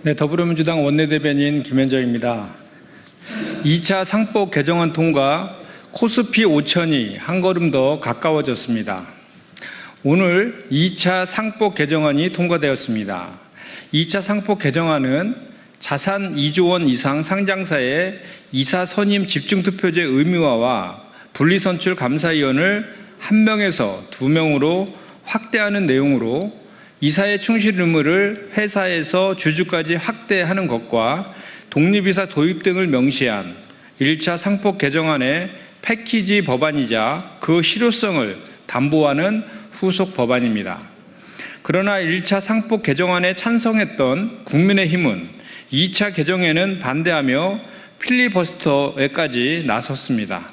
네, 더불어민주당 원내대변인 김현정입니다. 2차 상법 개정안 통과, 코스피 5천이 한 걸음 더 가까워졌습니다. 오늘 2차 상법 개정안이 통과되었습니다. 2차 상법 개정안은 자산 2조 원 이상 상장사의 이사 선임 집중투표제 의무화와 분리선출 감사위원을 1명에서 2명으로 확대하는 내용으로 이사의 충실 의무를 회사에서 주주까지 확대하는 것과 독립이사 도입 등을 명시한 1차 상법 개정안의 패키지 법안이자 그 실효성을 담보하는 후속 법안입니다. 그러나 1차 상법 개정안에 찬성했던 국민의힘은 2차 개정에는 반대하며 필리버스터에까지 나섰습니다.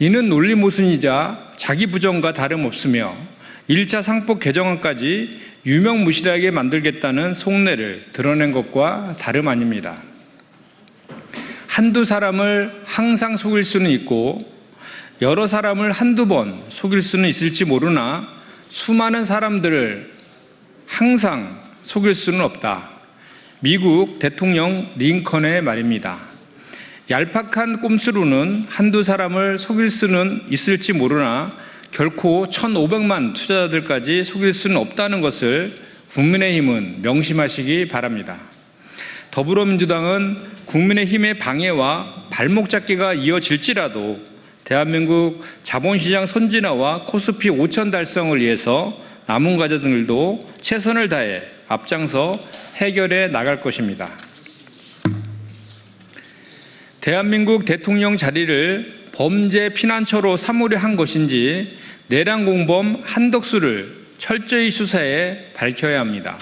이는 논리 모순이자 자기 부정과 다름없으며 1차 상법 개정안까지 유명무실하게 만들겠다는 속내를 드러낸 것과 다름 아닙니다. 한두 사람을 항상 속일 수는 있고 여러 사람을 한두 번 속일 수는 있을지 모르나 수많은 사람들을 항상 속일 수는 없다. 미국 대통령 링컨의 말입니다. 얄팍한 꼼수로는 한두 사람을 속일 수는 있을지 모르나 결코 1,500만 투자자들까지 속일 수는 없다는 것을 국민의힘은 명심하시기 바랍니다. 더불어민주당은 국민의힘의 방해와 발목 잡기가 이어질지라도 대한민국 자본시장 선진화와 코스피 5천 달성을 위해서 남은 과제들도 최선을 다해 앞장서 해결해 나갈 것입니다. 대한민국 대통령 자리를 범죄 피난처로 삼으려 한 것인지 내란 공범 한덕수를 철저히 수사해 밝혀야 합니다.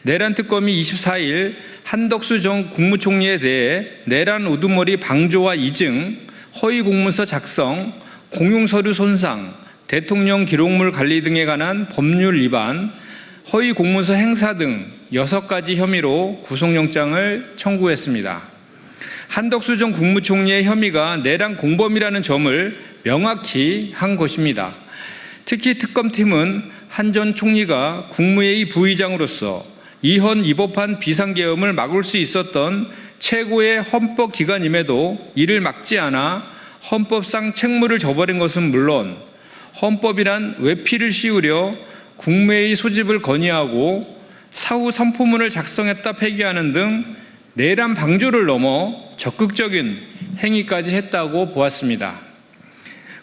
내란 특검이 24일 한덕수 전 국무총리에 대해 내란 우두머리 방조와 이증, 허위 공문서 작성, 공용서류 손상, 대통령 기록물 관리 등에 관한 법률 위반, 허위 공문서 행사 등 6가지 혐의로 구속영장을 청구했습니다. 한덕수 전 국무총리의 혐의가 내란 공범이라는 점을 명확히 한 것입니다. 특히 특검팀은 한 전 총리가 국무회의 부의장으로서 이헌 위법한 비상계엄을 막을 수 있었던 최고의 헌법기관임에도 이를 막지 않아 헌법상 책무를 져버린 것은 물론 헌법이란 외피를 씌우려 국무회의 소집을 건의하고 사후 선포문을 작성했다 폐기하는 등 내란 방조를 넘어 적극적인 행위까지 했다고 보았습니다.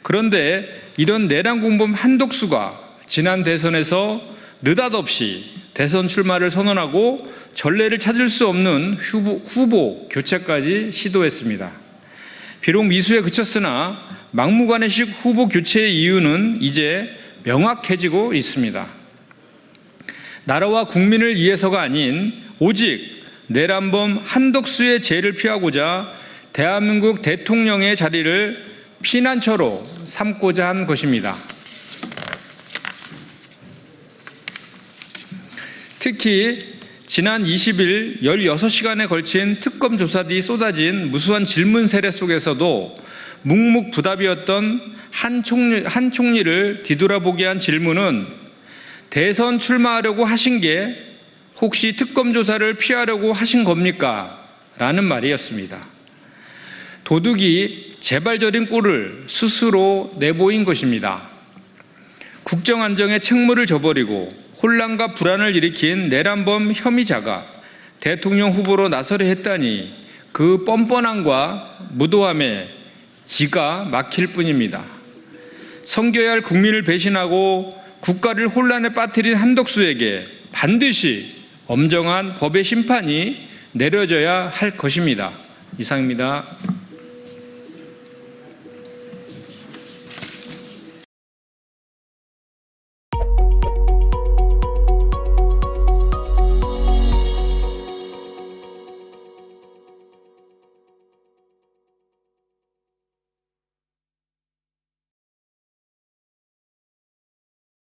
그런데 이런 내란 공범 한덕수가 지난 대선에서 느닷없이 대선 출마를 선언하고 전례를 찾을 수 없는 후보 교체까지 시도했습니다. 비록 미수에 그쳤으나 막무가내식 후보 교체의 이유는 이제 명확해지고 있습니다. 나라와 국민을 위해서가 아닌 오직 내란범 한덕수의 죄를 피하고자 대한민국 대통령의 자리를 피난처로 삼고자 한 것입니다. 특히 지난 20일 16시간에 걸친 특검 조사 뒤 쏟아진 무수한 질문 세례 속에서도 묵묵부답이었던 한 총리를 뒤돌아보게 한 질문은 대선 출마하려고 하신 게 혹시 특검 조사를 피하려고 하신 겁니까? 라는 말이었습니다. 도둑이 재발절인 꼴을 스스로 내보인 것입니다. 국정안정에 책무를 져버리고 혼란과 불안을 일으킨 내란범 혐의자가 대통령 후보로 나서려 했다니 그 뻔뻔함과 무도함에 기가 막힐 뿐입니다. 섬겨야 할 국민을 배신하고 국가를 혼란에 빠뜨린 한덕수에게 반드시 엄정한 법의 심판이 내려져야 할 것입니다. 이상입니다.